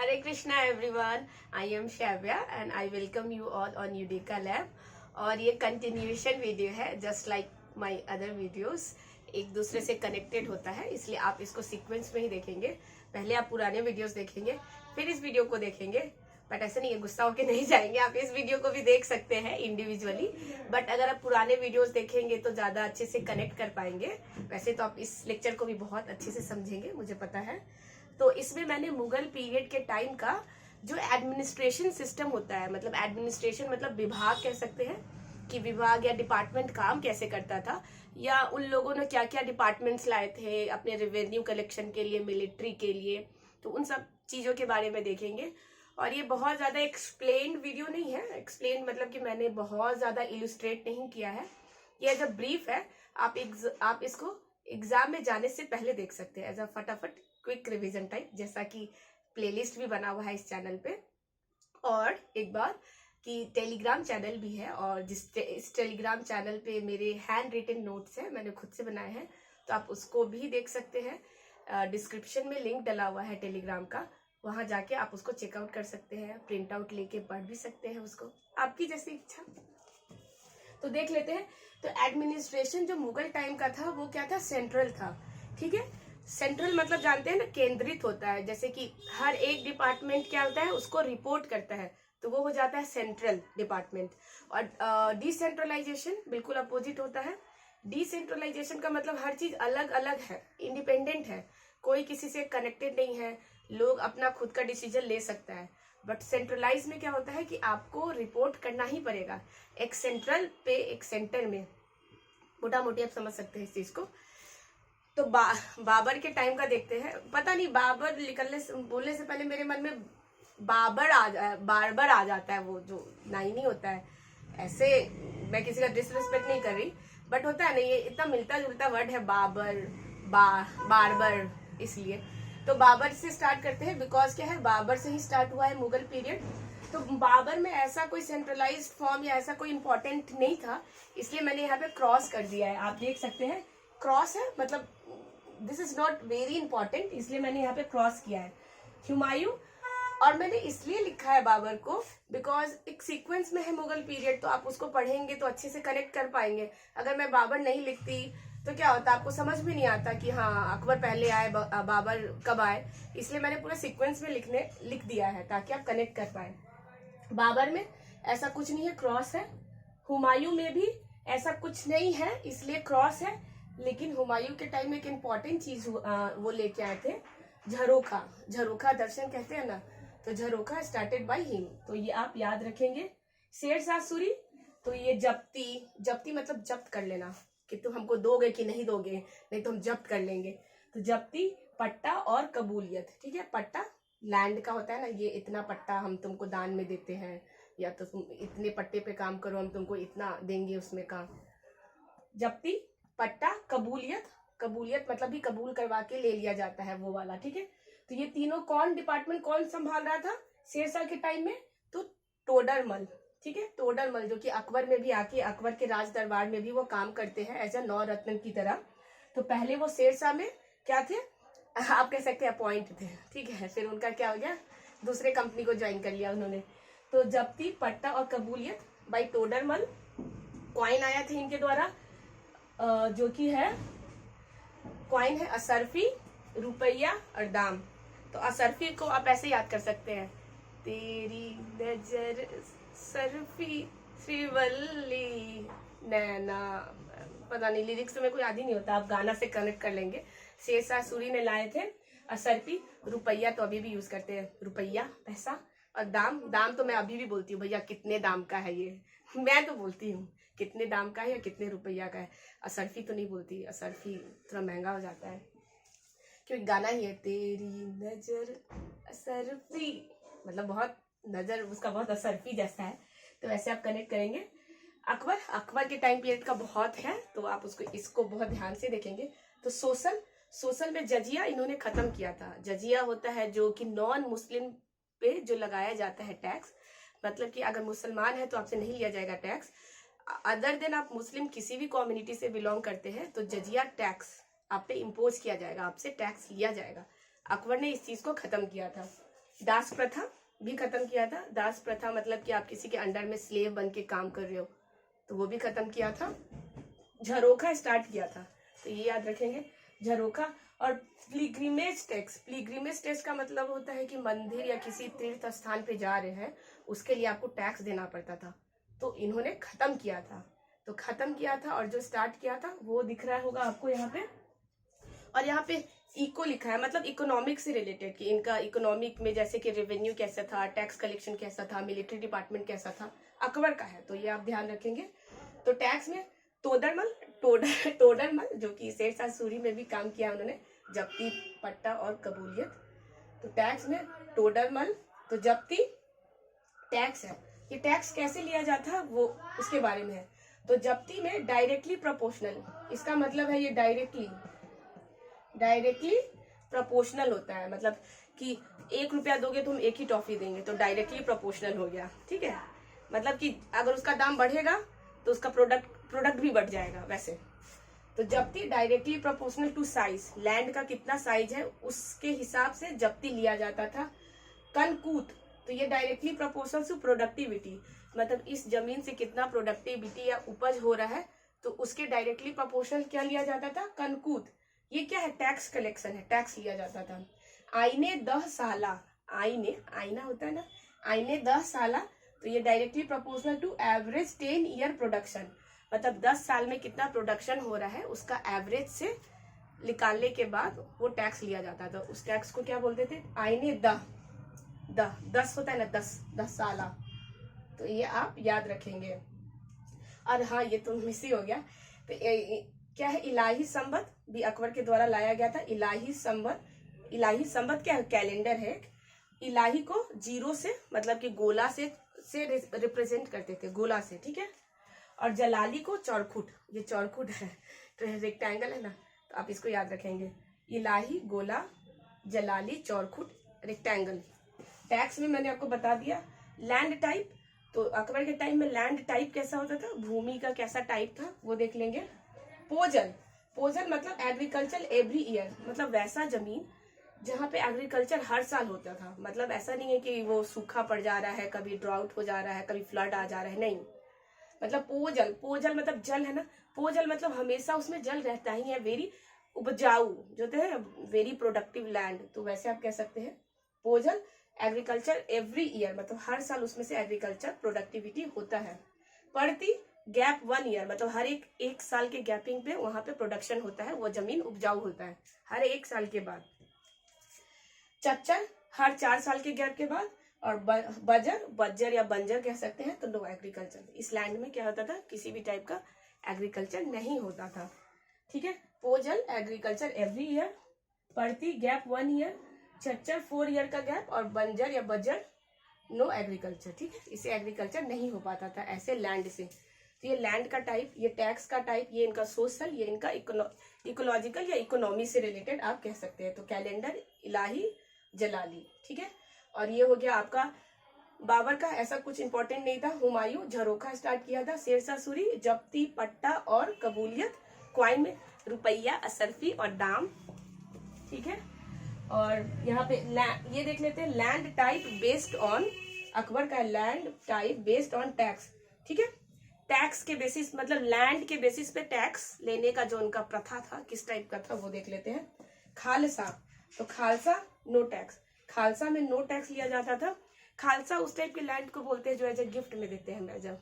Hare Krishna everyone, I am Shavya and I welcome you all on Udika Lab। और ये continuation video है, just like my other videos, एक दूसरे से connected होता है, इसलिए आप इसको सीक्वेंस में ही देखेंगे। पहले आप पुराने वीडियोस देखेंगे, फिर इस वीडियो को देखेंगे। बट ऐसा नहीं है, गुस्सा होके नहीं जाएंगे, आप इस वीडियो को भी देख सकते हैं इंडिविजुअली। बट अगर आप पुराने वीडियोस देखेंगे तो ज्यादा अच्छे से कनेक्ट कर पाएंगे। वैसे तो आप इस लेक्चर को भी बहुत अच्छे से समझेंगे, मुझे पता है। तो इसमें मैंने मुगल पीरियड के टाइम का जो एडमिनिस्ट्रेशन सिस्टम होता है, मतलब एडमिनिस्ट्रेशन मतलब विभाग कह सकते हैं कि विभाग या डिपार्टमेंट काम कैसे करता था, या उन लोगों ने क्या क्या डिपार्टमेंट्स लाए थे अपने रेवेन्यू कलेक्शन के लिए, मिलिट्री के लिए। तो उन सब चीजों के बारे में देखेंगे। और ये बहुत ज्यादा एक्सप्लेन्ड वीडियो नहीं है। एक्सप्लेन मतलब कि मैंने बहुत ज्यादा इलुस्ट्रेट नहीं किया है, ये एज अ ब्रीफ है। आप इसको एग्जाम में जाने से पहले देख सकते हैं एज अ फटाफट क्विक रिवीजन टाइप, जैसा कि प्लेलिस्ट भी बना हुआ है इस चैनल पे। और एक बार कि टेलीग्राम चैनल भी है, और इस टेलीग्राम चैनल पे मेरे हैंड रिटन नोट्स हैं, मैंने खुद से बनाए हैं, तो आप उसको भी देख सकते हैं। डिस्क्रिप्शन में लिंक डला हुआ है टेलीग्राम का, वहां जाके आप उसको चेकआउट कर सकते हैं, प्रिंट आउट लेके पढ़ भी सकते हैं उसको, आपकी जैसी इच्छा। तो देख लेते हैं। तो एडमिनिस्ट्रेशन जो मुगल टाइम का था वो क्या था, सेंट्रल था। ठीक है, सेंट्रल मतलब जानते हैं ना, केंद्रित होता है। जैसे कि हर एक डिपार्टमेंट क्या होता है, उसको रिपोर्ट करता है, तो वो हो जाता है सेंट्रल डिपार्टमेंट। और डिसेंट्रलाइजेशन बिल्कुल अपोजिट होता है। डिसेंट्रलाइजेशन का मतलब हर चीज अलग अलग है, इंडिपेंडेंट है, कोई किसी से कनेक्टेड नहीं है, लोग अपना खुद का डिसीजन ले सकता है। बट सेंट्रलाइज में क्या होता है कि आपको रिपोर्ट करना ही पड़ेगा, एक सेंट्रल पे एक सेंटर में। मोटा मोटी आप समझ सकते हैं इस चीज को। तो बाबर के टाइम का देखते हैं। पता नहीं, बाबर बोलने से पहले मेरे मन में बारबर आ जाता है, वो जो नाइनी होता है। ऐसे मैं किसी का डिसरिस्पेक्ट नहीं कर रही, बट होता है ना, ये इतना मिलता जुलता वर्ड है, बाबर बारबर, इसलिए। तो बाबर से स्टार्ट करते हैं, बिकॉज क्या है, बाबर से ही स्टार्ट हुआ है मुगल पीरियड। तो बाबर में ऐसा कोई सेंट्रलाइज्ड फॉर्म या ऐसा कोई इंपॉर्टेंट नहीं था, इसलिए मैंने यहाँ पे क्रॉस कर दिया है, आप देख सकते हैं क्रॉस है, मतलब this is not very important, इसलिए मैंने यहाँ पे क्रॉस किया है। हुमायूं, और मैंने इसलिए लिखा है बाबर को बिकॉज एक सीक्वेंस में है मुगल पीरियड, तो आप उसको पढ़ेंगे तो अच्छे से कनेक्ट कर पाएंगे। अगर मैं बाबर नहीं लिखती तो क्या होता, आपको समझ में नहीं आता कि हाँ अकबर पहले आए, बाबर कब आए। इसलिए मैंने पूरा सीक्वेंस में लिख दिया है ताकि आप कनेक्ट कर पाए। बाबर में ऐसा कुछ नहीं है, क्रॉस है। हुमायूं में भी ऐसा कुछ नहीं है, इसलिए क्रॉस है। लेकिन हुमायूं के टाइम में एक इम्पॉर्टेंट चीज वो लेके आए थे, झरोखा। झरोखा दर्शन कहते हैं ना, तो झरोखा स्टार्टेड बाय हिम, तो ये आप याद रखेंगे। शेरशाह सूरी, तो ये जब्ती मतलब जब्त कर लेना, कि तुम हमको दोगे कि नहीं दोगे, नहीं तो हम जब्त कर लेंगे। तो जब्ती, पट्टा और कबूलियत। ठीक है, पट्टा लैंड का होता है ना, ये इतना पट्टा हम तुमको दान में देते हैं, या तो तुम इतने पट्टे पे काम करो, हम तुमको इतना देंगे उसमें का। जब्ती, पट्टा, कबूलियत मतलब भी कबूल करवा के ले लिया जाता है, वो वाला। ठीक है, तो ये तीनों डिपार्टमेंट कौन संभाल रहा था शेरशाह के टाइम में, तो टोडरमल। ठीक है, टोडरमल जो कि अकबर में भी आके, अकबर के राज दरबार में भी वो काम करते हैं एज अ नौरत्न की तरह। तो पहले वो शेरशाह में क्या थे, आप कह सकते हैं अपॉइंट थे। ठीक है, फिर उनका क्या हो गया, दूसरे कंपनी को ज्वाइन कर लिया उन्होंने। तो जब्ती, पट्टा और कबूलियत बाई टोडरमल। कॉइन आया था इनके द्वारा, जो कि है कॉइन है असरफी, रुपया और दाम। तो असरफी को आप ऐसे याद कर सकते हैं, तेरी नजर सरफी श्रीवल्ली नैना, पता नहीं लिरिक्स तो मेरे को याद ही नहीं होता, आप गाना से कनेक्ट कर लेंगे। शेरशाह सूरी ने लाए थे असरफी। रुपया तो अभी भी यूज करते हैं, रुपया पैसा। और दाम तो मैं अभी भी बोलती हूँ, भैया कितने दाम का है ये, मैं तो बोलती हूँ कितने दाम का है या कितने रुपया का है। असरफी तो नहीं बोलती, असरफी थोड़ा महंगा हो जाता है, क्योंकि गाना ही है, तेरी नजर असरफी, मतलब बहुत नजर उसका बहुत असरफी जैसा है। तो वैसे आप कनेक्ट करेंगे। अकबर के टाइम पीरियड का बहुत है, तो आप इसको बहुत ध्यान से देखेंगे। तो सोशल में जजिया इन्होंने खत्म किया था। जजिया होता है जो कि नॉन मुस्लिम पे जो लगाया जाता है टैक्स, मतलब कि अगर मुसलमान है तो आपसे नहीं लिया जाएगा टैक्स। अदर देन आप मुस्लिम किसी भी कम्युनिटी से बिलोंग करते हैं तो जजिया टैक्स आप पे इम्पोज किया जाएगा, आपसे टैक्स लिया जाएगा। अकबर ने इस चीज को खत्म किया था। दास प्रथा भी खत्म किया था। दास प्रथा मतलब कि आप किसी के अंडर में स्लेव बन के काम कर रहे हो, तो वो भी खत्म किया था। झरोखा स्टार्ट किया था, तो ये याद रखेंगे, झरोखा। और पिलग्रिमेज टैक्स, पिलग्रिमेज टैक्स का मतलब होता है कि मंदिर या किसी तीर्थ स्थान पे जा रहे हैं, उसके लिए आपको टैक्स देना पड़ता था, तो इन्होंने खत्म किया था। तो खत्म किया था, और जो स्टार्ट किया था वो दिख रहा होगा आपको यहाँ पे। और यहाँ पे इको लिखा है, मतलब इकोनॉमिक से रिलेटेड, कि इनका इकोनॉमिक में जैसे कि रेवेन्यू कैसा था, टैक्स कलेक्शन कैसा था, मिलिट्री डिपार्टमेंट कैसा था, अकबर का है, तो ये आप ध्यान रखेंगे। तो टैक्स में तोडरमल, टोडरमल जो कि शेरशाह सूरी में भी काम किया उन्होंने, जब्ती, पट्टा और कबूलियत। तो टैक्स में टोडरमल, तो जब्ती टैक्स है। ये टैक्स कैसे लिया जाता है वो उसके बारे में है। तो जब्ती में डायरेक्टली प्रोपोर्शनल, इसका मतलब है ये डायरेक्टली प्रोपोर्शनल होता है, मतलब कि 1 रुपया दोगे तो हम 1 ही टॉफी देंगे, तो डायरेक्टली प्रोपोर्शनल हो गया, ठीक है। मतलब कि अगर उसका दाम बढ़ेगा तो उसका प्रोडक्ट भी बढ़ जाएगा वैसे। तो जब्ती directly proportional to size, land का कितना साइज है उसके हिसाब से जब्ती लिया जाता था। कनकूत, तो ये डायरेक्टली प्रोपोर्शनल टू प्रोडक्टिविटी, मतलब इस जमीन से कितना प्रोडक्टिविटी या उपज हो रहा है, तो उसके डायरेक्टली प्रोपोर्शनल क्या लिया जाता था, कनकूत। ये क्या है, टैक्स कलेक्शन है, टैक्स लिया जाता था। आईने 10 साला, आईना होता है ना, आईने 10 साला, तो ये directly proportional to average 10 year production, मतलब 10 साल में कितना प्रोडक्शन हो रहा है उसका एवरेज से निकालने के बाद वो टैक्स लिया जाता था। उस टैक्स को क्या बोलते थे, आईने 10 होता है ना, 10 साला, तो ये आप याद रखेंगे। और हाँ, ये तो मिस ही हो गया, तो क्या है, इलाही संबत भी अकबर के द्वारा लाया गया था। इलाही संबत क्या है, कैलेंडर है। इलाही को जीरो से, मतलब कि गोला से रिप्रेजेंट करते थे, गोला से, ठीक है। और जलाली को चौरखुट, ये चौरखुट है, तो रेक्टेंगल है ना, तो आप इसको याद रखेंगे। इलाही, गोला, जलाली, चौरखुट, रेक्टेंगल। टैक्स में मैंने आपको बता दिया। लैंड टाइप, तो अकबर के टाइम में लैंड टाइप कैसा होता था, भूमि का कैसा टाइप था वो देख लेंगे। पोजल मतलब एग्रीकल्चर एवरी ईयर, मतलब वैसा जमीन जहाँ पे एग्रीकल्चर हर साल होता था, मतलब ऐसा नहीं है कि वो सूखा पड़ जा रहा है, कभी ड्राउट हो जा रहा है, कभी फ्लड आ जा रहा है, नहीं। मतलब पोजल मतलब जल है ना, पोजल मतलब हमेशा उसमें जल रहता ही है, वेरी उपजाऊ जो है, वेरी प्रोडक्टिव लैंड, तो वैसे आप कह सकते हैं पोजल। एग्रीकल्चर एवरी ईयर, मतलब हर साल उसमें से एग्रीकल्चर प्रोडक्टिविटी होता है। पड़ती, गैप 1 ईयर, मतलब हर एक साल के गैपिंग पे वहां पे प्रोडक्शन होता है, वो जमीन उपजाऊ होता है हर 1 साल के बाद। चच्चर, हर 4 साल के गैप के बाद। और बजर या बंजर कह सकते हैं, तो नो एग्रीकल्चर, इस लैंड में क्या होता था, किसी भी टाइप का एग्रीकल्चर नहीं होता था, ठीक है। पोजल एग्रीकल्चर एवरी ईयर, पड़ती गैप 1 ईयर, चच्चर 4 ईयर का गैप, और बंजर या बजर नो एग्रीकल्चर, ठीक है, इसे एग्रीकल्चर नहीं हो पाता था ऐसे लैंड से। तो ये लैंड का टाइप, ये टैक्स का टाइप, ये इनका सोशल, ये इनका इकोलॉजिकल या इकोनॉमी से रिलेटेड आप कह सकते हैं। तो कैलेंडर, इलाही, जलाली, ठीक है। और ये हो गया आपका बाबर का, ऐसा कुछ इंपॉर्टेंट नहीं था। हुमायूं, झरोखा स्टार्ट किया था। शेरशाह सूरी, जब्ती, पट्टा और कबूलियत। क्वाइन में रुपया, असरफी और दाम, ठीक है। और यहाँ पे ये देख लेते हैं, land type based on, Akbar का land type based on tax, ठीक है। टैक्स के बेसिस, मतलब लैंड के बेसिस पे टैक्स लेने का जो उनका प्रथा था, किस टाइप का था वो देख लेते हैं। खालसा, तो खालसा नो टैक्स, खालसा में नो टैक्स लिया जाता था। खालसा उस टाइप के लैंड को बोलते हैं जो एज ए गिफ्ट में देते हैं, जब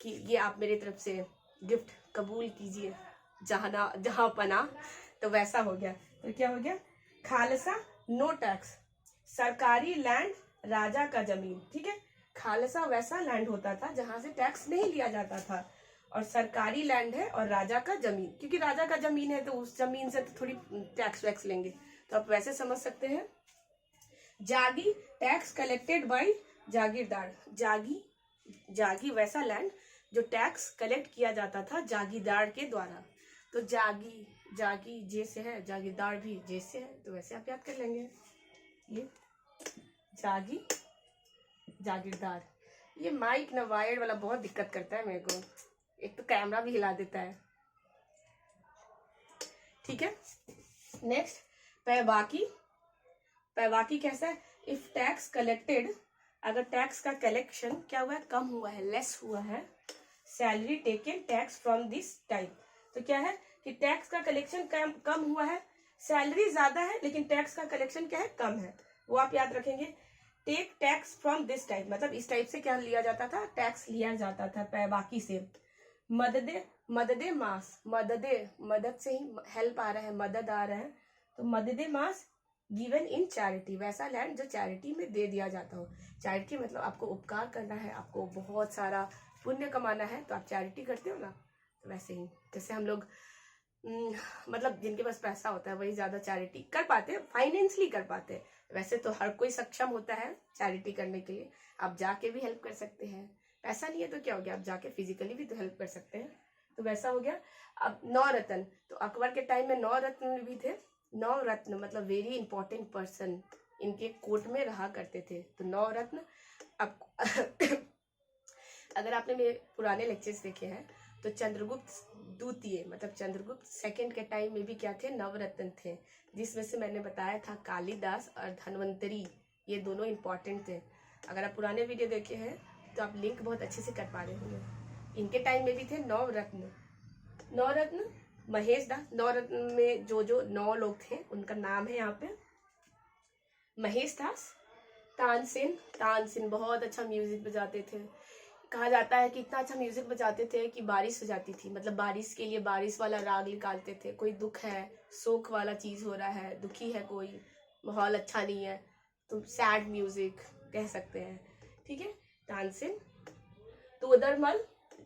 कि ये आप मेरी तरफ से गिफ्ट कबूल कीजिए, जहां पना, तो वैसा हो गया। तो क्या हो गया, खालसा नो टैक्स, सरकारी लैंड, राजा का जमीन, ठीक है। खालसा वैसा लैंड होता था जहां से टैक्स नहीं लिया जाता था, और सरकारी लैंड है और राजा का जमीन, क्योंकि राजा का जमीन है तो उस जमीन से तो थोड़ी टैक्स वैक्स लेंगे, तो आप वैसे समझ सकते हैं। जागी, टैक्स कलेक्टेड बाय जागीरदार, जागी वैसा लैंड जो टैक्स कलेक्ट किया जाता था जागीरदार के द्वारा। तो जागी जे से है, जागीरदार भी जे से है, तो वैसे आप याद कर लेंगे। ये जागी, जागीरदार। ये माइक ना वायर्ड वाला बहुत दिक्कत करता है मेरे को, एक तो कैमरा भी हिला देता है, ठीक है। नेक्स्ट पैबाकी, पैबाकी कैसा है, इफ टैक्स कलेक्टेड, अगर टैक्स का कलेक्शन क्या हुआ है, कम हुआ है, लेस हुआ है, salary taken tax from this type, तो क्या है कि टैक्स का कलेक्शन कम हुआ है, सैलरी ज्यादा है लेकिन टैक्स का कलेक्शन क्या है, कम है, वो आप याद रखेंगे। Take tax from this type, मतलब इस टाइप से क्या लिया जाता था, टैक्स लिया जाता था बाकी से। मददे, मददे मास, मददे, मदद से ही हेल्प आ रहा है, मदद आ रहा है, तो मददे मास गिवन इन चैरिटी, वैसा लैंड जो चैरिटी में दे दिया जाता हो। चैरिटी मतलब आपको उपकार करना है, आपको बहुत सारा पुण्य कमाना है, तो आप चैरिटी करते हो ना, तो वैसे ही जैसे हम लोग मतलब जिनके पास पैसा होता है वही ज्यादा चैरिटी कर पाते हैं, फाइनेंशियली कर पाते हैं। वैसे तो हर कोई सक्षम होता है चैरिटी करने के लिए, आप जाके भी हेल्प कर सकते हैं, पैसा नहीं है तो क्या हो गया, आप जाके फिजिकली भी तो हेल्प कर सकते हैं, तो वैसा हो गया। अब 9 रत्न, तो अकबर के टाइम में 9 रत्न भी थे। 9 रत्न मतलब वेरी इंपॉर्टेंट पर्सन इनके कोर्ट में रहा करते थे, तो 9 रत्न। अब अगर आपने मेरे पुराने लेक्चर्स देखे हैं तो चंद्रगुप्त द्वितीय मतलब चंद्रगुप्त सेकंड के टाइम में भी क्या थे, नवरत्न थे, जिसमें से मैंने बताया था कालिदास और धन्वंतरी, ये दोनों इंपॉर्टेंट थे। अगर आप पुराने वीडियो देखे हैं तो आप लिंक बहुत अच्छे से कर पा रहे होंगे। इनके टाइम में भी थे 9 रत्न। 9 रत्न महेश दास, 9 रत्न में जो 9 लोग थे उनका नाम है यहाँ पे, महेश दास, तानसेन, तानसेन बहुत अच्छा म्यूजिक बजाते थे, कहा जाता है कि इतना अच्छा म्यूजिक बजाते थे कि बारिश हो जाती थी, मतलब बारिश के लिए बारिश वाला राग निकालते थे, कोई दुख है, शोक वाला चीज हो रहा है, दुखी है कोई, माहौल अच्छा नहीं है, तो सैड म्यूजिक कह सकते हैं, ठीक है। तानसेन। तोदरमल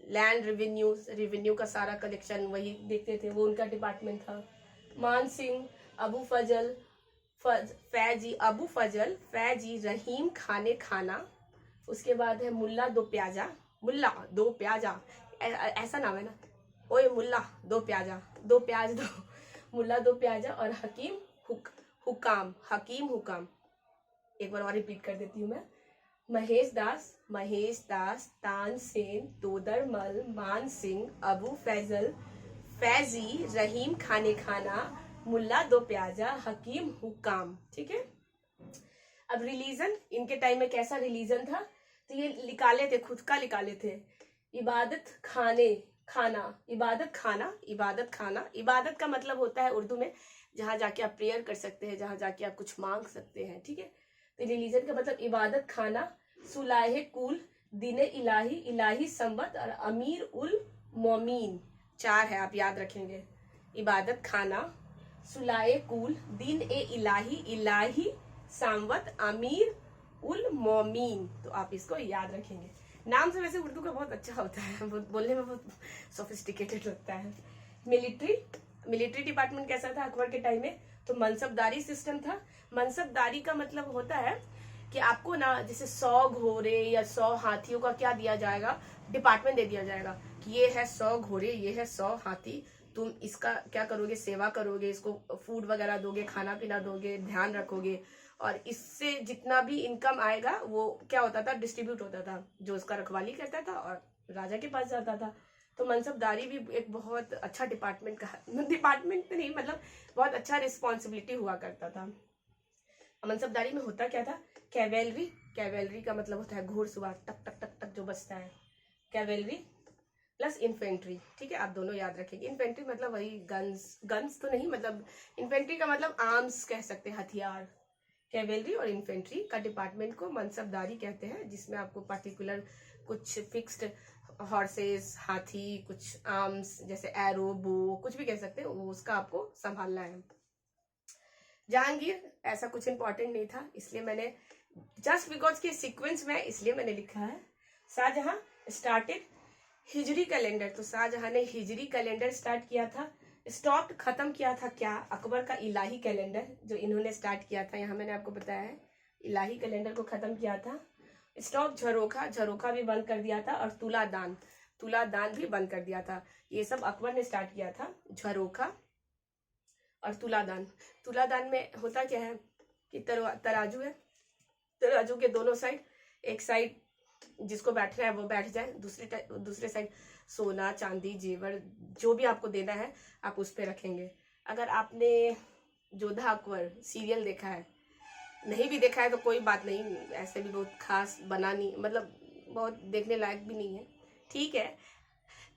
लैंड रेवेन्यू, रेवेन्यू का सारा कलेक्शन वही देखते थे, वो उनका डिपार्टमेंट था। मान सिंह, अबू फजल, फैजी, अबू फजल, फैजी, रहीम खाने खाना, उसके बाद है मुल्ला दो प्याजा, मुल्ला दो प्याजा, ऐसा नाम है ना, ओए मुल्ला दो प्याजा, दो प्याज दो, मुल्ला दो प्याजा, और हकीम हुकाम, हकीम हुकाम। एक बार और रिपीट कर देती हूँ मैं, महेश दास, तानसेन, तोदरमल, मान सिंह, अबू फैजल, फैजी, रहीम खाने खाना, मुल्ला दो प्याजा, हकीम हुकाम, ठीक है। अब रिलीजन, इनके टाइम में कैसा रिलीजन था, तो ये निकाले थे, खुद का निकाले थे, इबादत खाने खाना, इबादत खाना, इबादत खाना, इबादत का मतलब होता है उर्दू में जहां जाके आप प्रेयर कर सकते हैं, जहां जाके आप कुछ मांग सकते हैं, ठीक है। तो रिलीजन का मतलब इबादत खाना, सुलाहे कुल, दिने इलाही, इलाही संबत, और अमीर उल मोमीन, 4 है आप याद रखेंगे, इबादत खाना, सुलाए कुल, दिन ए इलाही, इलाही सांवत, अमीर उल मोमीन, तो आप इसको याद रखेंगे। नाम से वैसे उर्दू का बहुत अच्छा होता है, बोलने में बहुत सोफिस्टिकेटेड लगता है। मिलिट्री डिपार्टमेंट कैसा था अकबर के टाइम में, तो मनसबदारी सिस्टम था। मनसबदारी का मतलब होता है कि आपको ना जैसे 100 घोड़े या 100 हाथियों का क्या दिया जाएगा, डिपार्टमेंट दे दिया जाएगा कि ये है 100 घोड़े, ये है 100 हाथी, तुम इसका क्या करोगे, सेवा करोगे, इसको फूड वगैरह दोगे, खाना पीना दोगे, ध्यान रखोगे, और इससे जितना भी इनकम आएगा वो क्या होता था, डिस्ट्रीब्यूट होता था, जो उसका रखवाली करता था और राजा के पास जाता था। तो मनसबदारी भी एक बहुत अच्छा डिपार्टमेंट का, डिपार्टमेंट नहीं मतलब बहुत अच्छा रिस्पॉन्सिबिलिटी हुआ करता था। मनसबदारी में होता क्या था, कैवेलरी, कैवेलरी का मतलब होता है घुड़सवार, टक टक टक टक जो बजता है, कैवेलरी प्लस इन्फेंट्री, ठीक है, आप दोनों याद रखेंगे। इन्फेंट्री मतलब वही गन्स तो नहीं, मतलब इन्फेंट्री का मतलब आर्म्स कह सकते हैं, हथियार। कैवेलरी और इन्फेंट्री का डिपार्टमेंट को मनसबदारी कहते हैं, जिसमें आपको पर्टिकुलर कुछ फिक्स्ड हॉर्सेस, हाथी, कुछ आर्म्स जैसे एरो, बो, कुछ भी कह सकते हैं, उसका आपको संभालना है। जहांगीर ऐसा कुछ इंपॉर्टेंट नहीं था, इसलिए मैंने जस्ट बिकॉज के सीक्वेंस में इसलिए मैंने लिखा है। शाहजहां स्टार्टेड हिजरी कैलेंडर, तो शाहजहां ने हिजरी कैलेंडर स्टार्ट किया था। स्टॉप खत्म किया था क्या, अकबर का इलाही कैलेंडर जो इन्होंने स्टार्ट किया था, यहाँ मैंने आपको बताया है इलाही कैलेंडर को खत्म किया था। स्टॉप झरोखा, झरोखा भी बंद कर दिया था, और तुलादान, तुलादान भी बंद कर दिया था। ये सब अकबर ने स्टार्ट किया था, झरोखा और तुलादान। तुलादान में होता क्या है कि तराजू है, तराजू के दोनों साइड, एक साइड जिसको बैठना है वो बैठ जाए, दूसरे साइड सोना चांदी जेवर जो भी आपको देना है आप उस पे रखेंगे। अगर आपने जोधा अकबर सीरियल देखा है नहीं भी देखा है तो कोई बात नहीं, ऐसे भी बहुत खास बना नहीं, मतलब बहुत देखने लायक भी नहीं है, ठीक है।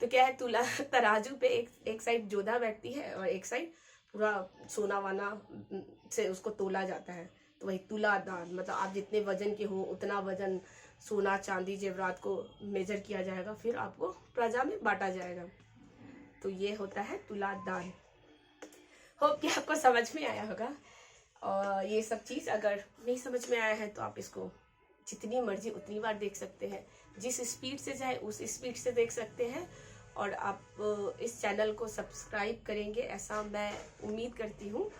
तो क्या है, तुला तराजू पे एक साइड जोधा बैठती है और एक साइड पूरा सोना वाना से उसको तोला जाता है। तो वही तुला दान, मतलब आप जितने वजन के हो उतना वजन सोना चांदी जेवरात को मेजर किया जाएगा, फिर आपको प्रजा में बांटा जाएगा। तो ये होता है तुला दान। होप कि आपको समझ में आया होगा। और ये सब चीज़ अगर नहीं समझ में आया है तो आप इसको जितनी मर्जी उतनी बार देख सकते हैं, जिस स्पीड से चाहे उस स्पीड से देख सकते हैं। और आप इस चैनल को सब्सक्राइब करेंगे ऐसा मैं उम्मीद करती हूँ।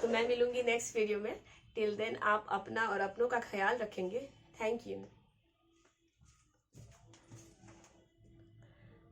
तो मैं मिलूंगी नेक्स्ट वीडियो में। टिल देन आप अपना और अपनों का ख्याल रखेंगे। Thank you.